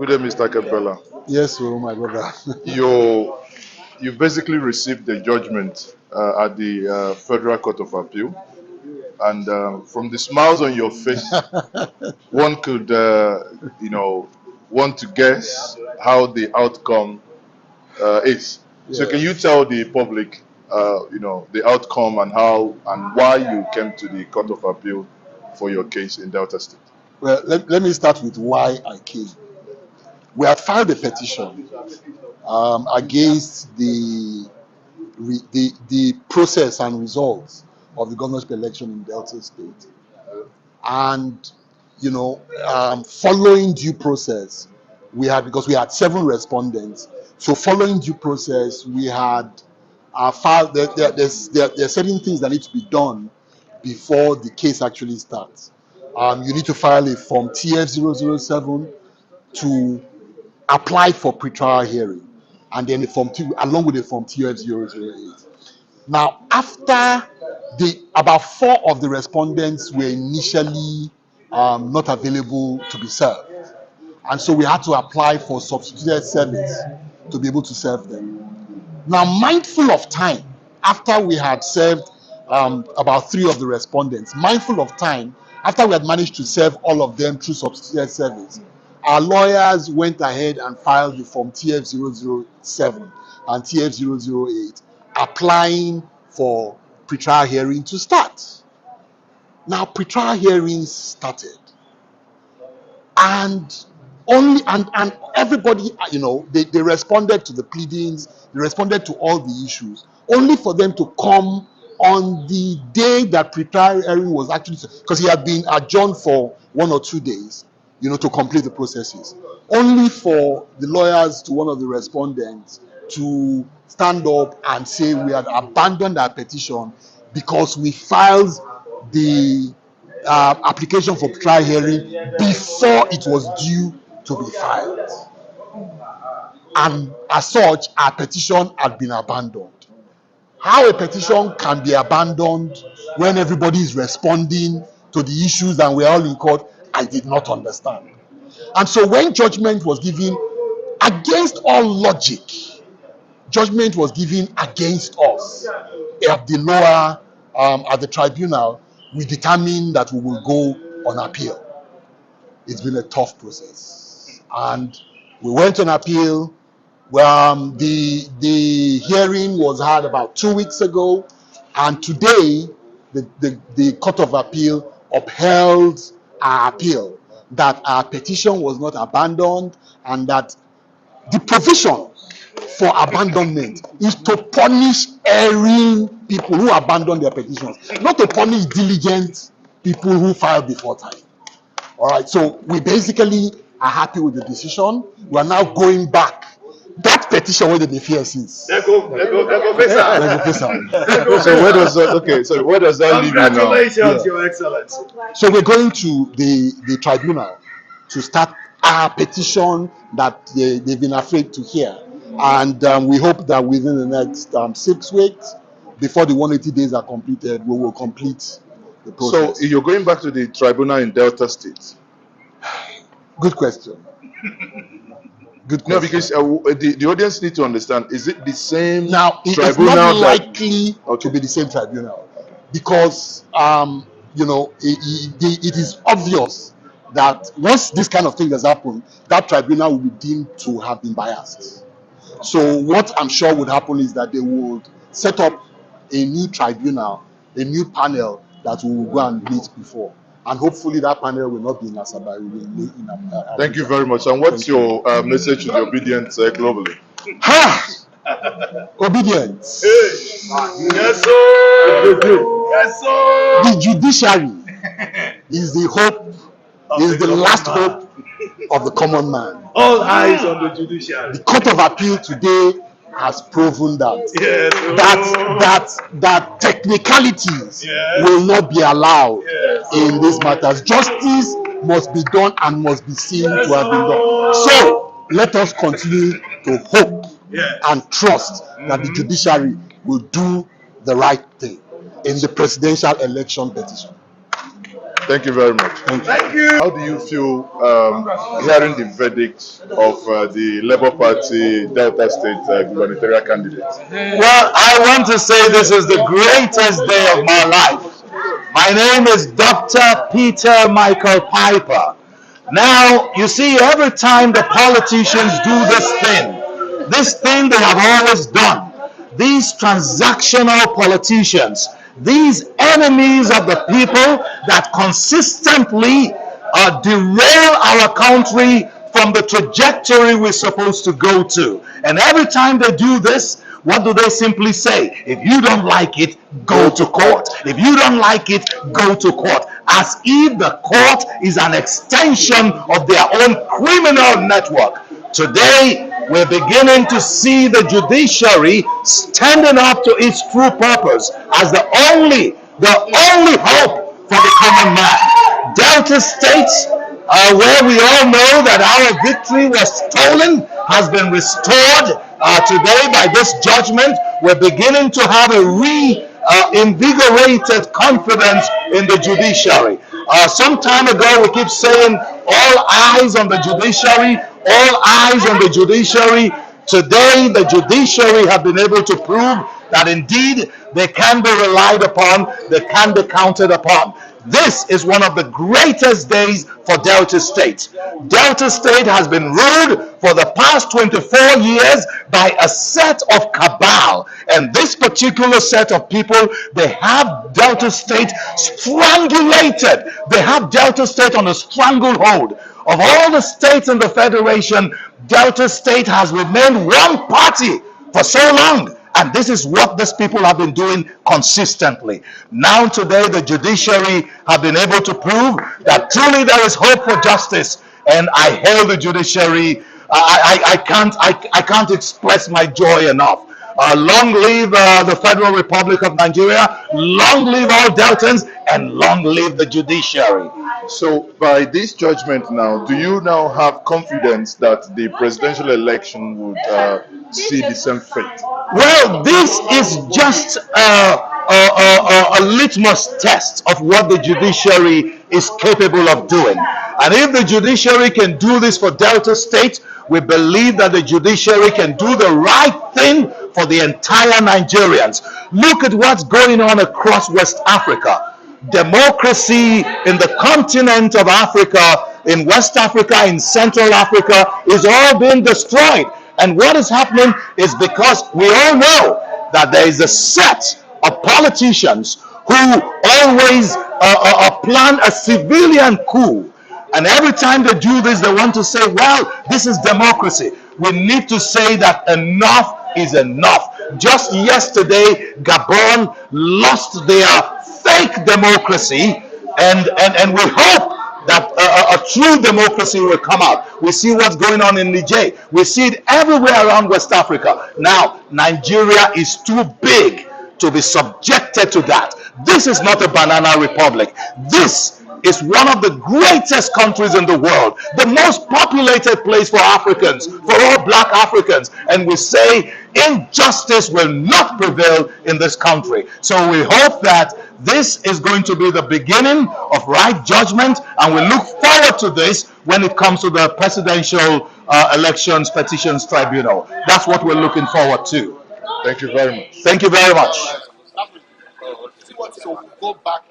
Good day, Mr. Cabela. Yes, oh my brother. You basically received the judgment at the Federal Court of Appeal, and from the smiles on your face, one could, want to guess how the outcome is. So, can you Yes. tell the public, the outcome and how and why you came to the Court of Appeal for your case in Delta State? Well, let me start with why I came. We had filed a petition against the process and results of the governorship election in Delta State, and following due process, because we had 7 respondents. So following due process, we had filed. There are certain things that need to be done before the case actually starts. You need to file a form TF007 to apply for pretrial hearing, and then a form 2 along with the form TF008. Now, after about 4 of the respondents were initially not available to be served, and so we had to apply for substituted service to be able to serve them. Now, mindful of time, after we had served about 3 of the respondents, mindful of time, after we had managed to serve all of them through substituted service, our lawyers went ahead and filed the form TF007 and TF008, applying for pretrial hearing to start. Now, pretrial hearings started, and everybody, they responded to the pleadings, they responded to all the issues, only for them to come on the day that pretrial hearing was actually, because he had been adjourned for 1 or 2 days, to complete the processes, only for the lawyers to one of the respondents to stand up and say we had abandoned our petition because we filed the application for trial hearing before it was due to be filed, and as such our petition had been abandoned. How a petition can be abandoned when everybody is responding to the issues and we're all in court, I did not understand. And so when judgment was given against all logic, judgment was given against us at the lower, at the tribunal, we determined that we will go on appeal. It's been a tough process, and we went on appeal. The hearing was had about 2 weeks ago, and today the Court of Appeal upheld our appeal, that our petition was not abandoned, and that the provision for abandonment is to punish erring people who abandon their petitions, not to punish diligent people who file before time. All right, so we basically are happy with the decision. We are now going back. That petition where they fear since. So where does that? Okay, so where does that leave you now? Congratulations, Your Excellency. So we're going to the tribunal to start our petition that they've been afraid to hear, and we hope that within the next 6 weeks, before the 180 days are completed, we will complete the process. So you're going back to the tribunal in Delta State? Good question. Good question. No, because the audience need to understand, is it the same Now, it is tribunal not likely Okay. to be the same tribunal, because it is obvious that once this kind of thing has happened, that tribunal will be deemed to have been biased. So what I'm sure would happen is that they would set up a new tribunal, a new panel that we will go and meet before, and hopefully that panel will not be in Asaba, it will be in Abuja. Thank you very much. And what's your message to the Obidient globally? Ha! Obidient. Yes, sir. Yes, sir. The judiciary is the hope, is the last hope of the common man. All eyes on the judiciary. The Court of Appeal today has proven that Yes, that technicalities Yes. will not be allowed Yes. in these matters. Justice must be done and must be seen to have been done. So let us continue to hope Yes. and trust that the judiciary will do the right thing in the presidential election petition. Thank you very much. Thank you. How do you feel hearing the verdict of the Labour Party Delta State gubernatorial candidate? Well, I want to say this is the greatest day of my life. My name is Dr. Peter Michael Piper. Now, you see, every time the politicians do this thing they have always done, these transactional politicians, these enemies of the people that consistently derail our country from the trajectory we're supposed to go to. And every time they do this, what do they simply say? If you don't like it, go to court. If you don't like it, go to court. As if the court is an extension of their own criminal network. Today, we're beginning to see the judiciary standing up to its true purpose as the only hope for the common man. Delta states, where we all know that our victory was stolen, has been restored today by this judgment. We're beginning to have a reinvigorated confidence in the judiciary. Some time ago, we keep saying, all eyes on the judiciary, all eyes on the judiciary. Today, the judiciary have been able to prove that indeed they can be relied upon, they can be counted upon. This is one of the greatest days for Delta State. Delta State has been ruled for the past 24 years by a set of cabal. And this particular set of people, they have Delta State strangulated. They have Delta State on a stranglehold. Of all the states in the Federation, Delta State has remained one party for so long. And this is what these people have been doing consistently. Now today, the judiciary have been able to prove that truly there is hope for justice. And I hail the judiciary. I can't express my joy enough. Long live the Federal Republic of Nigeria. Long live all Deltans, and long live the judiciary. So, by this judgment now, do you now have confidence that the presidential election would see the same fate? Well, this is just a litmus test of what the judiciary is capable of doing. And if the judiciary can do this for Delta State, we believe that the judiciary can do the right thing for the entire Nigerians. Look at what's going on across West Africa. Democracy in the continent of Africa, in West Africa, in Central Africa, is all being destroyed. And what is happening is because we all know that there is a set of politicians who always plan a civilian coup. And every time they do this, they want to say, well, this is democracy. We need to say that enough is enough. Just yesterday, Gabon lost their fake democracy, and we hope that a true democracy will come out. We see what's going on in Niger. We see it everywhere around West Africa. Now, Nigeria is too big to be subjected to that. This is not a banana republic. This is one of the greatest countries in the world, the most populated place for Africans, for all black Africans. And we say injustice will not prevail in this country. So we hope that this is going to be the beginning of right judgment, and we look forward to this when it comes to the presidential elections petitions tribunal. That's what we're looking forward to. Thank you very much. Thank you very much. So go back.